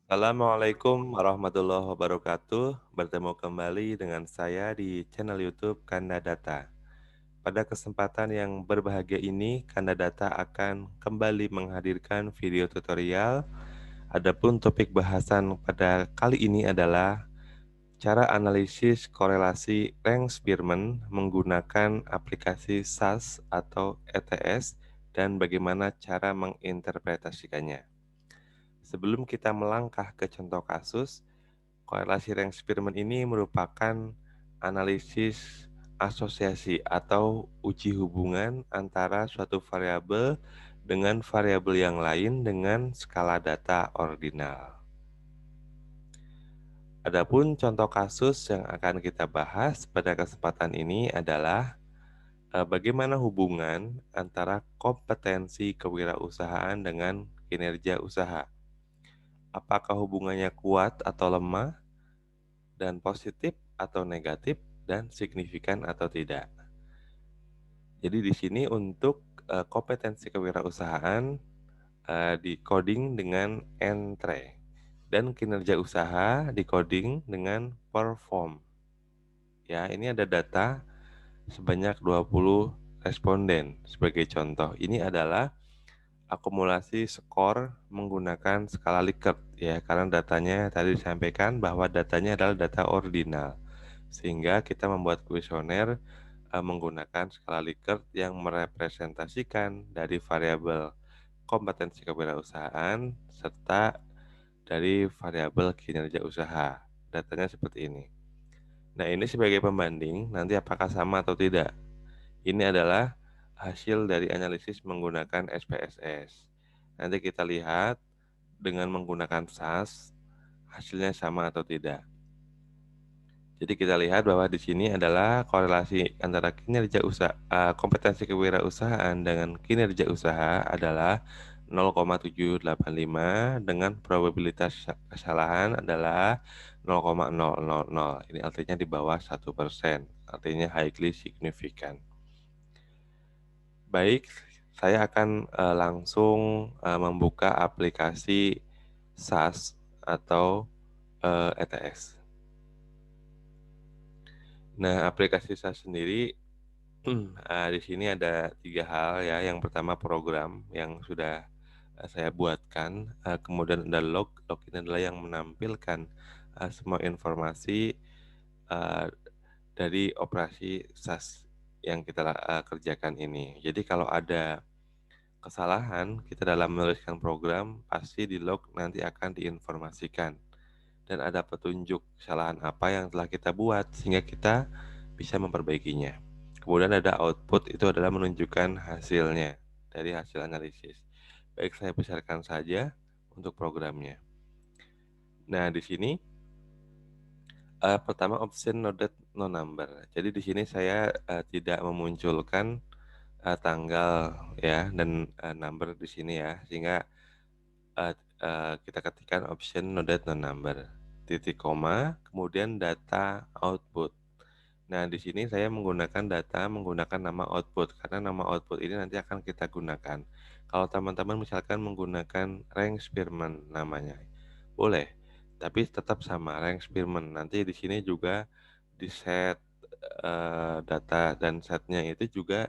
Assalamualaikum warahmatullahi wabarakatuh. Bertemu kembali dengan saya di channel YouTube Kanda Data. Pada kesempatan yang berbahagia ini, Kanda Data akan kembali menghadirkan video tutorial. Adapun topik bahasan pada kali ini adalah cara analisis korelasi rank Spearman menggunakan aplikasi SAS atau ETS dan bagaimana cara menginterpretasikannya. Sebelum kita melangkah ke contoh kasus, korelasi rank Spearman ini merupakan analisis asosiasi atau uji hubungan antara suatu variabel dengan variabel yang lain dengan skala data ordinal. Adapun contoh kasus yang akan kita bahas pada kesempatan ini adalah bagaimana hubungan antara kompetensi kewirausahaan dengan kinerja usaha. Apakah hubungannya kuat atau lemah, dan positif atau negatif, dan signifikan atau tidak. Jadi di sini untuk kompetensi kewirausahaan di-coding dengan entre dan kinerja usaha di-coding dengan perform. Ya, ini ada data sebanyak 20 responden. Sebagai contoh, ini adalah akumulasi skor menggunakan skala Likert ya, karena datanya tadi disampaikan bahwa datanya adalah data ordinal. Sehingga kita membuat kuesioner menggunakan skala Likert yang merepresentasikan dari variabel kompetensi kewirausahaan serta dari variabel kinerja usaha. Datanya seperti ini. Nah, ini sebagai pembanding, nanti apakah sama atau tidak. Ini adalah hasil dari analisis menggunakan SPSS. Nanti kita lihat dengan menggunakan SAS, hasilnya sama atau tidak. Jadi kita lihat bahwa di sini adalah korelasi antara kinerja usaha, kompetensi kewirausahaan dengan kinerja usaha adalah 0,785 dengan probabilitas kesalahan adalah 0,000. Ini artinya di bawah 1%, artinya highly significant. Baik, saya akan langsung membuka aplikasi SAS atau ETS. Nah, aplikasi SAS sendiri di sini ada 3 hal ya. Yang pertama program yang sudah saya buatkan, kemudian ada log. Log ini adalah yang menampilkan semua informasi dari operasi SAS yang kita kerjakan ini. Jadi kalau ada kesalahan kita dalam menuliskan program, pasti di log nanti akan diinformasikan. Dan ada petunjuk kesalahan apa yang telah kita buat sehingga kita bisa memperbaikinya. Kemudian ada output, itu adalah menunjukkan hasilnya dari hasil analisis. Baik, saya besarkan saja untuk programnya. Nah, di sini pertama option noted no number. Jadi di sini saya tidak memunculkan tanggal ya dan number di sini ya, sehingga kita ketikkan option noted no number, titik koma, kemudian data output. Nah, di sini saya menggunakan data menggunakan nama output, karena nama output ini nanti akan kita gunakan. Kalau teman-teman misalkan menggunakan rank Spearman namanya, boleh, tapi tetap sama rank Spearman. Nanti di sini juga di set data dan setnya itu juga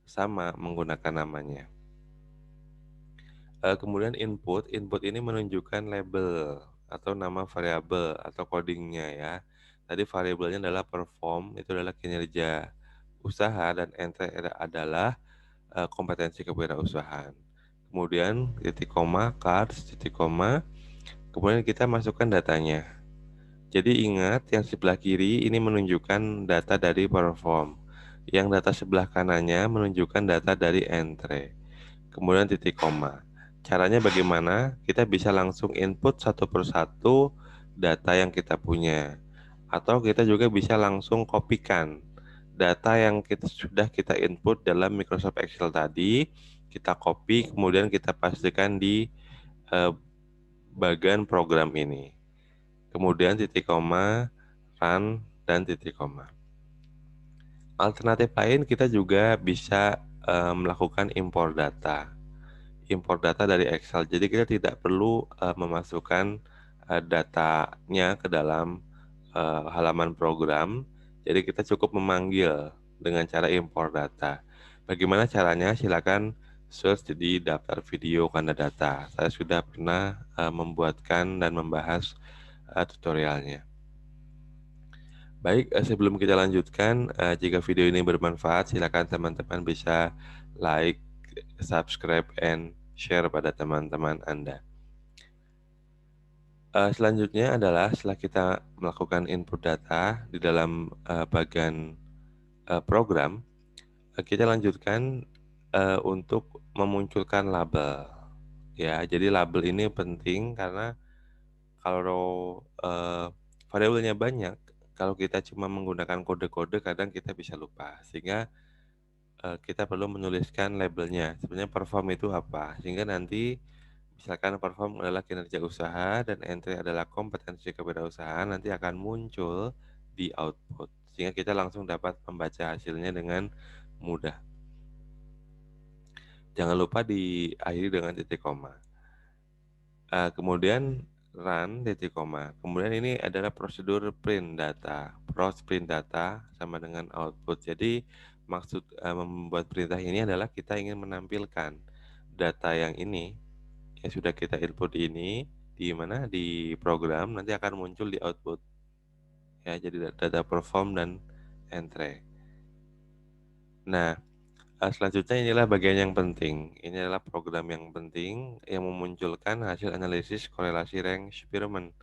sama menggunakan namanya. Kemudian input ini menunjukkan label atau nama variabel atau codingnya ya. Tadi variabelnya adalah perform, itu adalah kinerja usaha, dan entre adalah kompetensi kewirausahaan. Kemudian titik koma, cards, titik koma, kemudian kita masukkan datanya. Jadi ingat yang sebelah kiri ini menunjukkan data dari perform. Yang data sebelah kanannya menunjukkan data dari entre. Kemudian titik koma. Caranya bagaimana? Kita bisa langsung input satu persatu data yang kita punya. Atau kita juga bisa langsung kopikan data yang sudah kita input dalam Microsoft Excel tadi, kita copy, kemudian kita pastikan di bagian program ini. Kemudian titik koma, run, dan titik koma. Alternatif lain kita juga bisa melakukan impor data. impor data dari Excel. Jadi kita tidak perlu memasukkan datanya ke dalam halaman program. Jadi kita cukup memanggil dengan cara impor data. Bagaimana caranya? Silakan search di daftar video Kanda Data. Saya sudah pernah membuatkan dan membahas tutorialnya. Baik, sebelum kita lanjutkan, jika video ini bermanfaat, silakan teman-teman bisa like, subscribe, and share pada teman-teman Anda. Selanjutnya adalah setelah kita melakukan input data di dalam bagian program, kita lanjutkan untuk memunculkan label. Ya, jadi label ini penting karena kalau variabelnya banyak, kalau kita cuma menggunakan kode-kode kadang kita bisa lupa, sehingga kita perlu menuliskan labelnya. Sebenarnya perform itu apa? Sehingga nanti misalkan perform adalah kinerja usaha dan entry adalah kompetensi kewirausahaan, nanti akan muncul di output. Sehingga kita langsung dapat membaca hasilnya dengan mudah. Jangan lupa diakhiri dengan titik koma. Kemudian run titik koma. Kemudian ini adalah prosedur print data. Print data sama dengan output. Jadi maksud membuat perintah ini adalah kita ingin menampilkan data yang ini yang sudah kita input ini di mana di program nanti akan muncul di output. Ya, jadi data perform dan entry. Nah, selanjutnya inilah bagian yang penting. Ini adalah program yang penting yang memunculkan hasil analisis korelasi rank Spearman.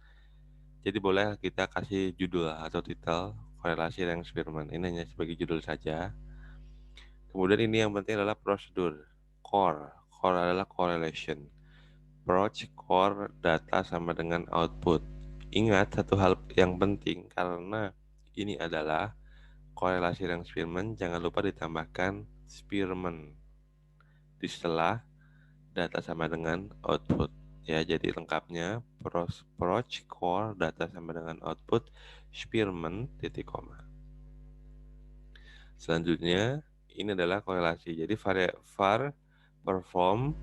Jadi boleh kita kasih judul atau titel korelasi rank Spearman. Ini hanya sebagai judul saja. Kemudian ini yang penting adalah prosedur. Core. Core adalah correlation. Approach core data sama dengan output. Ingat satu hal yang penting karena ini adalah korelasi rank Spearman, jangan lupa ditambahkan Spearman di setelah data sama dengan output. Ya, jadi lengkapnya approach core data sama dengan output Spearman titik koma. Selanjutnya ini adalah korelasi. Jadi var perform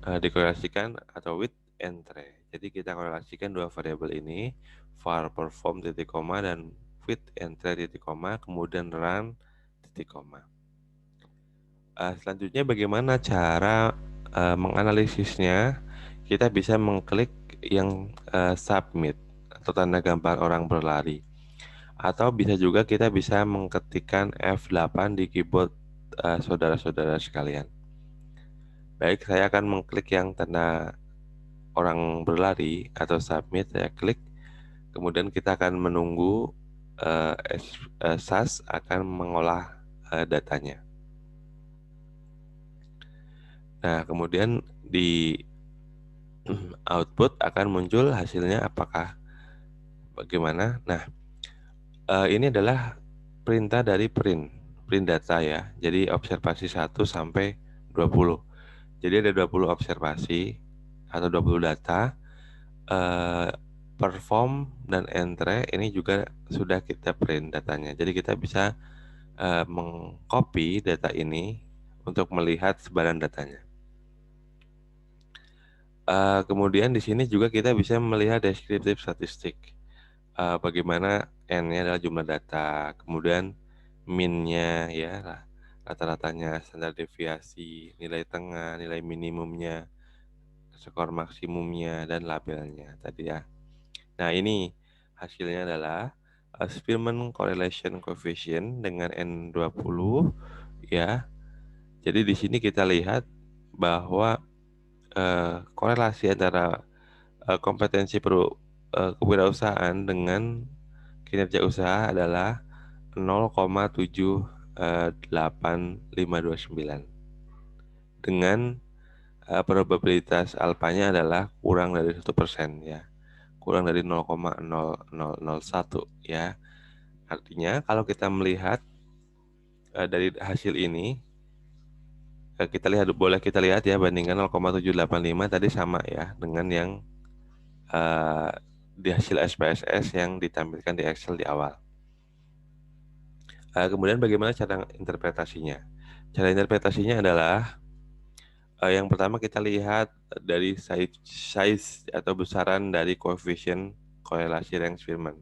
dikorelasikan atau with entry. Jadi kita korelasikan dua variabel ini, var perform titik koma dan with entry titik koma, kemudian run titik koma. Selanjutnya bagaimana cara menganalisisnya? Kita bisa mengklik yang submit atau tanda gambar orang berlari. Atau bisa juga kita bisa mengetikkan F8 di keyboard saudara-saudara sekalian. Baik, saya akan mengklik yang tanda orang berlari atau submit, saya klik. Kemudian kita akan menunggu SAS akan mengolah datanya. Nah, kemudian di output akan muncul hasilnya apakah bagaimana. Nah, ini adalah perintah dari print data ya. Jadi observasi 1 sampai 20. Jadi ada 20 observasi atau 20 data. Perform dan entry ini juga sudah kita print datanya. Jadi kita bisa mengcopy data ini untuk melihat sebaran datanya. Kemudian di sini juga kita bisa melihat deskriptif statistik. Bagaimana N-nya adalah jumlah data, kemudian min-nya ya, rata-ratanya, standar deviasi, nilai tengah, nilai minimumnya, skor maksimumnya, dan labelnya tadi ya. Nah, ini hasilnya adalah Spearman Correlation Coefficient dengan N20 ya. Jadi di sini kita lihat bahwa korelasi antara kompetensi kewirausahaan dengan kinerja usaha adalah 0,78529 dengan probabilitas alfanya adalah kurang dari 1% ya, kurang dari 0,0001 ya. Artinya kalau kita melihat dari hasil ini, boleh kita lihat ya, bandingkan 0,785 tadi sama ya dengan yang di hasil SPSS yang ditampilkan di Excel di awal. Kemudian bagaimana cara interpretasinya? Cara interpretasinya adalah Yang pertama kita lihat dari size atau besaran dari koefisien korelasi Yang-Spearman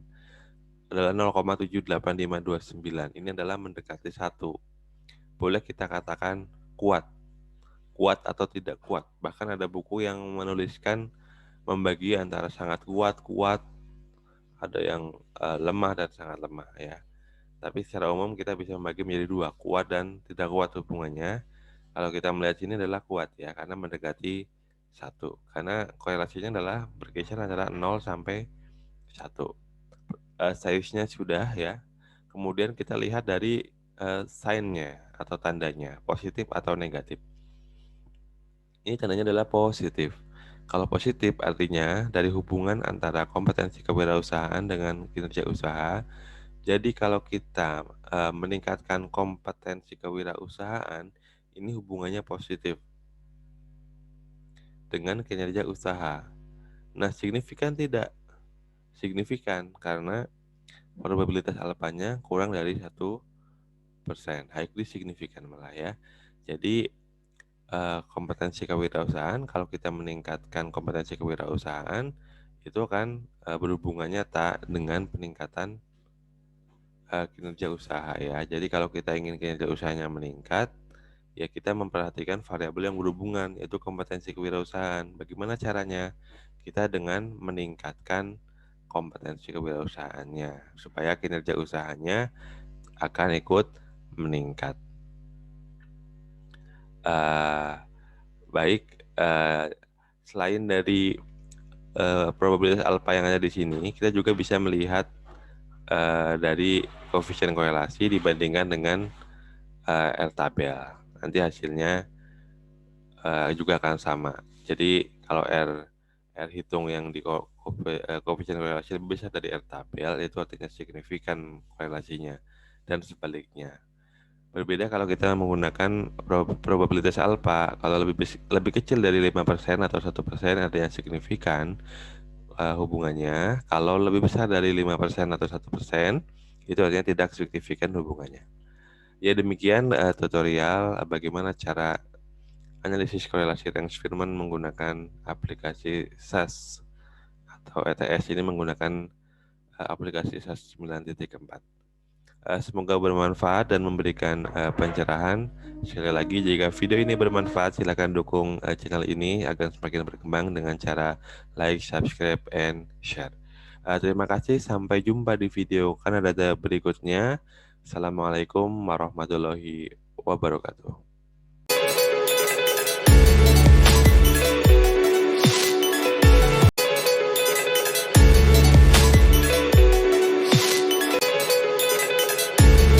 adalah 0,78529. Ini adalah mendekati 1. Boleh kita katakan kuat, kuat atau tidak kuat. Bahkan ada buku yang menuliskan membagi antara sangat kuat, kuat, ada yang lemah dan sangat lemah ya. Tapi secara umum kita bisa membagi menjadi 2, kuat dan tidak kuat hubungannya. Kalau kita melihat sini adalah kuat ya, karena mendekati 1. Karena korelasinya adalah berkisar antara 0 sampai 1. Size-nya sudah ya. Kemudian kita lihat dari sign-nya atau tandanya, positif atau negatif. Ini tandanya adalah positif. Kalau positif artinya dari hubungan antara kompetensi kewirausahaan dengan kinerja usaha. Jadi kalau kita meningkatkan kompetensi kewirausahaan, ini hubungannya positif dengan kinerja usaha. Nah, signifikan tidak? Signifikan karena probabilitas alfanya kurang dari 1%, highly signifikan malah ya. Jadi kompetensi kewirausahaan, kalau kita meningkatkan kompetensi kewirausahaan, itu akan berhubungan nyata dengan peningkatan kinerja usaha ya. Jadi kalau kita ingin kinerja usahanya meningkat, ya kita memperhatikan variabel yang berhubungan, yaitu kompetensi kewirausahaan. Bagaimana caranya? Kita dengan meningkatkan kompetensi kewirausahaannya, supaya kinerja usahanya akan ikut meningkat. Baik, selain dari probabilitas alfa yang ada di sini, kita juga bisa melihat dari koefisien korelasi dibandingkan dengan R tabel. Nanti hasilnya juga akan sama. Jadi kalau R hitung yang di koefisien korelasi lebih besar dari R tabel, itu artinya signifikan korelasinya, dan sebaliknya. Berbeda kalau kita menggunakan probabilitas alfa. Kalau lebih kecil dari 5% atau 1% artinya signifikan hubungannya. Kalau lebih besar dari 5% atau 1%, itu artinya tidak signifikan hubungannya. Ya, demikian tutorial bagaimana cara analisis korelasi Yang-Spearman menggunakan aplikasi SAS atau ETS. Ini menggunakan aplikasi SAS 9.4. Semoga bermanfaat dan memberikan pencerahan. Sekali lagi, jika video ini bermanfaat, silakan dukung channel ini agar semakin berkembang dengan cara like, subscribe, and share. Terima kasih, sampai jumpa di video Kanada berikutnya. Assalamualaikum warahmatullahi wabarakatuh.